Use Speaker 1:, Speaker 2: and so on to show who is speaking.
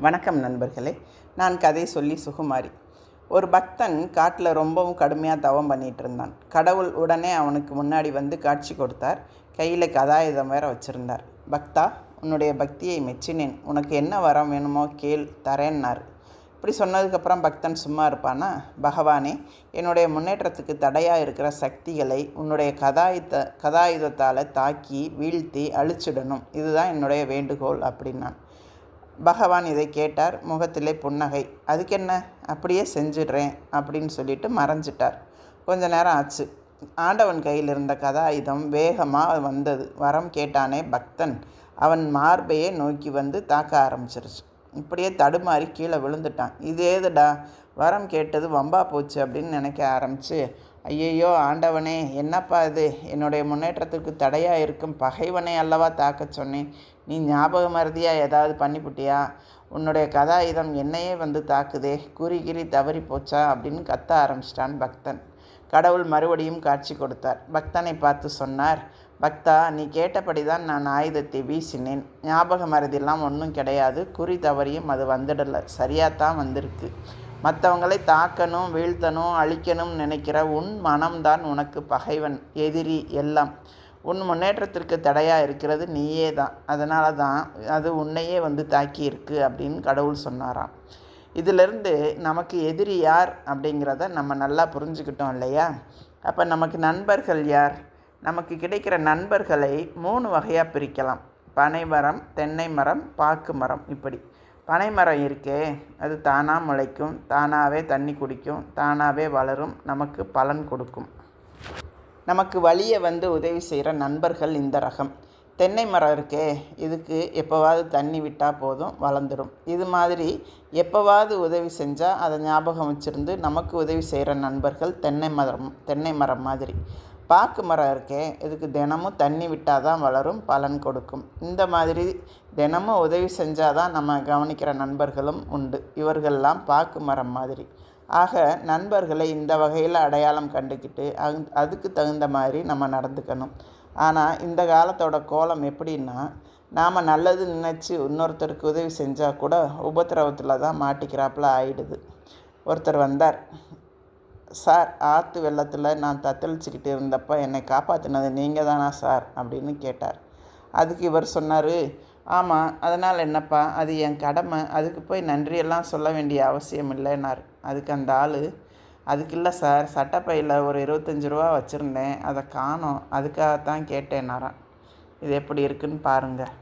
Speaker 1: வணக்கம் நண்பர்களே. நான் கதை சொல்லி சுகுமாரி. ஒரு பக்தன் காட்டில் ரொம்பவும் கடுமையாக தவம் பண்ணிகிட்டு இருந்தான். கடவுள் உடனே அவனுக்கு முன்னாடி வந்து காட்சி கொடுத்தார். கையில் கதாயுதம் வேற வச்சுருந்தார். பக்தா, உன்னுடைய பக்தியை மெச்சினேன். உனக்கு என்ன வரம் வேணுமோ கேள், தரேன்னார். இப்படி சொன்னதுக்கப்புறம் பக்தன் சும்மா இருப்பானா? பகவானே, என்னுடைய முன்னேற்றத்துக்கு தடையாக இருக்கிற சக்திகளை உன்னுடைய கதாயுதத்தால் தாக்கி வீழ்த்தி அழிச்சிடணும். இதுதான் என்னுடைய வேண்டுகோள் அப்படின்னான். பகவான் இதை கேட்டார். முகத்திலே புன்னகை. அதுக்கென்ன, அப்படியே செஞ்சிடுறேன் அப்படின்னு சொல்லிட்டு மறைஞ்சிட்டார். கொஞ்ச நேரம் ஆச்சு. ஆண்டவன் கையில் இருந்த கதாயுதம் வேகமாக வந்தது. வரம் கேட்டானே பக்தன், அவன் மார்பையே நோக்கி வந்து தாக்க ஆரம்பிச்சிருச்சு. இப்படியே தடுமாறி கீழே விழுந்துட்டான். இது ஏதுடா, வரம் கேட்டது வம்பா போச்சு அப்படின்னு நினைக்க ஆரம்பித்து, ஐயையோ ஆண்டவனே, என்னப்பா இது, என்னுடைய முன்னேற்றத்திற்கு தடையாக இருக்கும் பகைவனை அல்லவா தாக்க சொன்னேன், நீ ஞாபக மறதியாக ஏதாவது பண்ணிவிட்டியா? உன்னுடைய கதாயுதம் என்னையே வந்து தாக்குதே, குறி தவறி போச்சா அப்படின்னு கத்த ஆரம்பிச்சிட்டான் பக்தன். கடவுள் மறுபடியும் காட்சி கொடுத்தார். பக்தனை பார்த்து சொன்னார், பக்தா, நீ கேட்டபடி தான் நான் ஆயுதத்தை வீசினேன். ஞாபக மறதியெல்லாம் ஒன்றும் கிடையாது. குறி தவறியும் அது வந்துடலை, சரியாகத்தான் வந்திருக்கு. மற்றவங்களை தாக்கணும், வீழ்த்தணும், அழிக்கணும் நினைக்கிற உன் மனம்தான் உனக்கு பகைவன், எதிரி எல்லாம். உன் முன்னேற்றத்திற்கு தடையாக இருக்கிறது நீயே தான். அதனால தான் அது உன்னையே வந்து தாக்கியிருக்கு அப்படின்னு கடவுள் சொன்னாராம். இதிலிருந்து நமக்கு எதிரி யார் அப்படிங்கிறத நம்ம நல்லா புரிஞ்சுக்கிட்டோம் இல்லையா? அப்போ நமக்கு நண்பர்கள் யார்? நமக்கு கிடைக்கிற நண்பர்களை 3 வகையாக பிரிக்கலாம். பனை மரம், தென்னை மரம், பாக்கு மரம். இப்படி பனை மரம் இருக்கே, அது தானாக முளைக்கும், தானாகவே தண்ணி குடிக்கும், தானாகவே வளரும், நமக்கு பலன் கொடுக்கும். நமக்கு வழியை வந்து உதவி செய்கிற நண்பர்கள் இந்த ரகம். தென்னை மரம் இருக்கே, இதுக்கு எப்போவாவது தண்ணி விட்டால் போதும், வளர்ந்துடும். இது மாதிரி எப்போவாவது உதவி செஞ்சால் அதை ஞாபகம் வச்சுருந்து நமக்கு உதவி செய்கிற நண்பர்கள் தென்னை மரம் மாதிரி. பாக்கு மரம் இருக்கே, இதுக்கு தினமும் தண்ணி விட்டால் தான் வளரும், பலன் கொடுக்கும். இந்த மாதிரி தினமும் உதவி செஞ்சால் தான் நம்ம கவனிக்கிற நண்பர்களும் உண்டு. இவர்கள்லாம் பாக்கு மரம் மாதிரி. ஆக நண்பர்களை இந்த வகையில் அடையாளம் கண்டுக்கிட்டு அதுக்கு தகுந்த மாதிரி நம்ம நடந்துக்கணும். ஆனால் இந்த காலத்தோட கோலம் எப்படின்னா, நாம் நல்லது நினச்சி இன்னொருத்தருக்கு உதவி செஞ்சால் கூட உபத்திரவத்தில் தான் மாட்டிக்கிறாப்புல ஆயிடுது. ஒருத்தர் வந்தார். சார், ஆற்று வெள்ளத்தில் நான் தத்தளிச்சுக்கிட்டு இருந்தப்போ என்னை காப்பாற்றினது நீங்கள் தானா சார் அப்படின்னு கேட்டார். அதுக்கு இவர் சொன்னார், ஆமாம், அதனால் என்னப்பா, அது என் கடமை, அதுக்கு போய் நன்றியெல்லாம் சொல்ல வேண்டிய அவசியம் இல்லைன்னார். அதுக்கு அந்த ஆள், அதுக்கு இல்லை சார், சட்டப்பையில் ஒரு 25 ரூபா வச்சுருந்தேன், அதை காணோம், அதுக்காகத்தான் கேட்டேன்னாரான். இது எப்படி இருக்குன்னு பாருங்கள்.